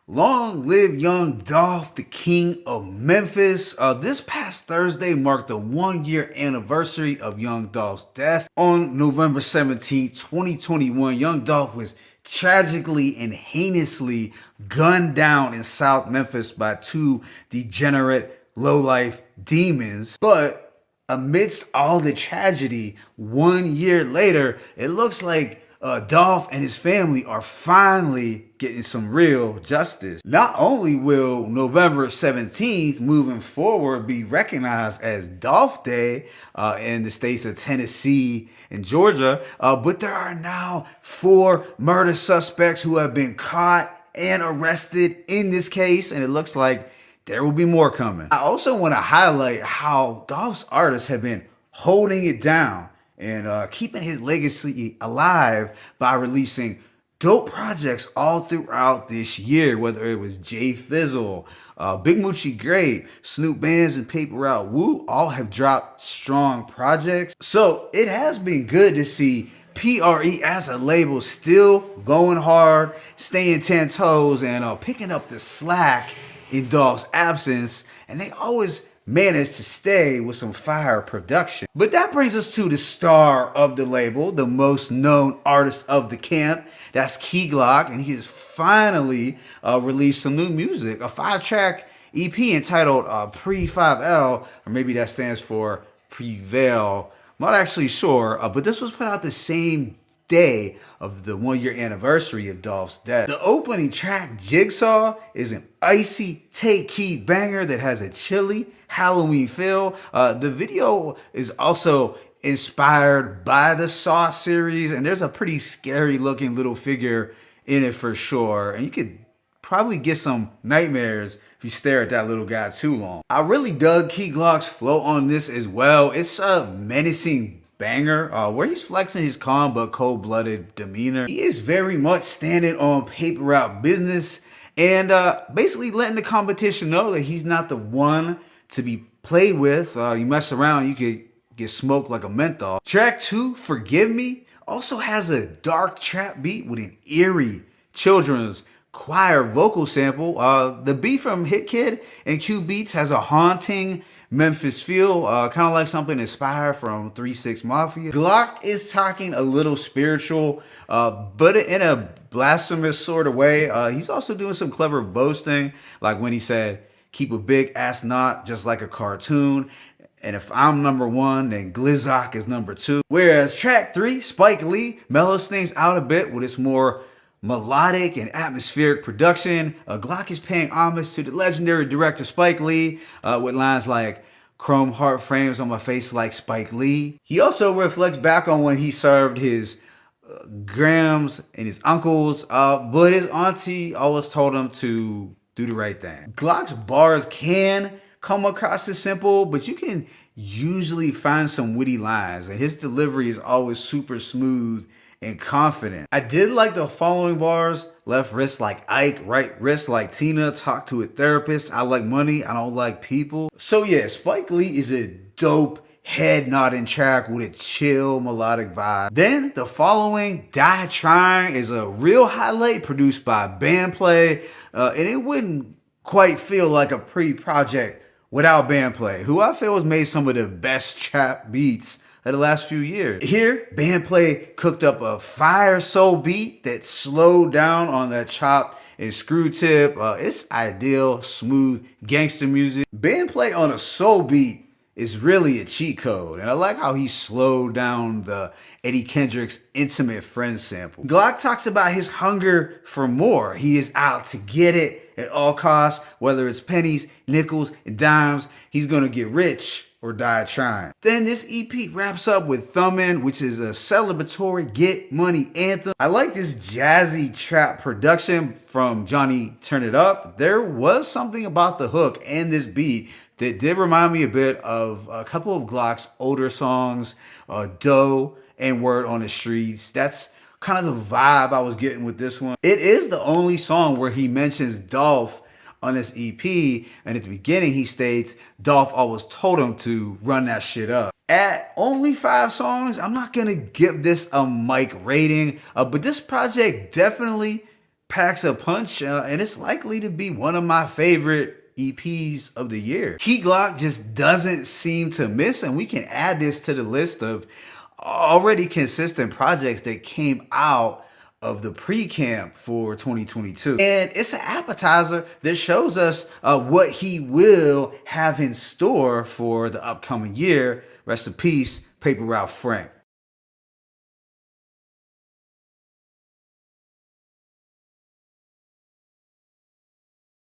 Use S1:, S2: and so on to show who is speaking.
S1: Long live Young Dolph, the king of Memphis. This past Thursday marked the 1 year anniversary of Young Dolph's death. On November 17, 2021, Young Dolph was tragically and heinously gunned down in South Memphis by two degenerate, low-life demons. But amidst all the tragedy, 1 year later, it looks like Dolph and his family are finally getting some real justice. Not only will November 17th moving forward be recognized as Dolph Day in the states of Tennessee and Georgia, but there are now 4 murder suspects who have been caught and arrested in this case, and it looks like there will be more coming. I also want to highlight how Dolph's artists have been holding it down and keeping his legacy alive by releasing dope projects all throughout this year, whether it was Jay Fizzle, Big Moochie Great, Snoop Bands, and Paper Out Woo, all have dropped strong projects. So it has been good to see PRE as a label still going hard, staying 10 toes, and picking up the slack in Dolph's absence, and they always managed to stay with some fire production. But that brings us to the star of the label, the most known artist of the camp. That's Key Glock, and he has finally released some new music, a 5-track EP entitled PRE5L, or maybe that stands for Prevail. I'm not actually sure, but this was put out the same day of the 1 year anniversary of Dolph's death. The opening track, Jigsaw, is an icy take key banger that has a chilly Halloween feel. The video is also inspired by the Saw series, and there's a pretty scary looking little figure in it for sure, and you could probably get some nightmares if you stare at that little guy too long. I really dug Key Glock's flow on this as well. It's a menacing banger where he's flexing his calm but cold-blooded demeanor. He is very much standing on paper route business and basically letting the competition know that he's not the one to be played with. You mess around, you could get smoked like a menthol. Track 2, Forgive Me, also has a dark trap beat with an eerie children's choir vocal sample. The beat from Hit Kid and Q Beats has a haunting Memphis feel, kind of like something inspired from 3 6 Mafia. Glock is talking a little spiritual, but in a blasphemous sort of way. He's also doing some clever boasting, like when he said, "Keep a big ass knot just like a cartoon. And if I'm number 1, then Glizzock is number 2. Whereas track 3, Spike Lee, mellows things out a bit with its more melodic and atmospheric production. Glock is paying homage to the legendary director Spike Lee with lines like "Chrome heart frames on my face like Spike Lee." He also reflects back on when he served his grams and his uncles, but his auntie always told him to do the right thing. Glock's bars can come across as simple, but you can usually find some witty lines, and his delivery is always super smooth and confident. I did like the following bars: "Left wrist like Ike, right wrist like Tina, talk to a therapist, I like money, I don't like people." So yeah, Spike Lee is a dope head nodding track with a chill melodic vibe. Then the following, Die Trying, is a real highlight produced by Bandplay, and it wouldn't quite feel like a pre-project without Bandplay, who I feel has made some of the best trap beats of the last few years. Here, Bandplay cooked up a fire soul beat that slowed down on that chop and screw tip. It's ideal, smooth gangster music. Bandplay on a soul beat is really a cheat code, and I like how he slowed down the Eddie Kendricks Intimate Friend sample. Glock talks about his hunger for more. He is out to get it at all costs, whether it's pennies, nickels, and dimes. He's gonna get rich or die trying. Then this EP wraps up with Thummin', which is a celebratory get money anthem. I like this jazzy trap production from Johnny Turn It Up. There was something about the hook and this beat that did remind me a bit of a couple of Glock's older songs, Doe and Word on the Streets. That's kind of the vibe I was getting with this one. It is the only song where he mentions Dolph on this EP, and at the beginning he states Dolph always told him to run that shit up. At only 5 songs, I'm not gonna give this a mic rating, but this project definitely packs a punch, and it's likely to be one of my favorite EPs of the year. Key Glock just doesn't seem to miss, and we can add this to the list of already consistent projects that came out of the pre-camp for 2022. And it's an appetizer that shows us what he will have in store for the upcoming year. Rest in peace, Paper Route Frank.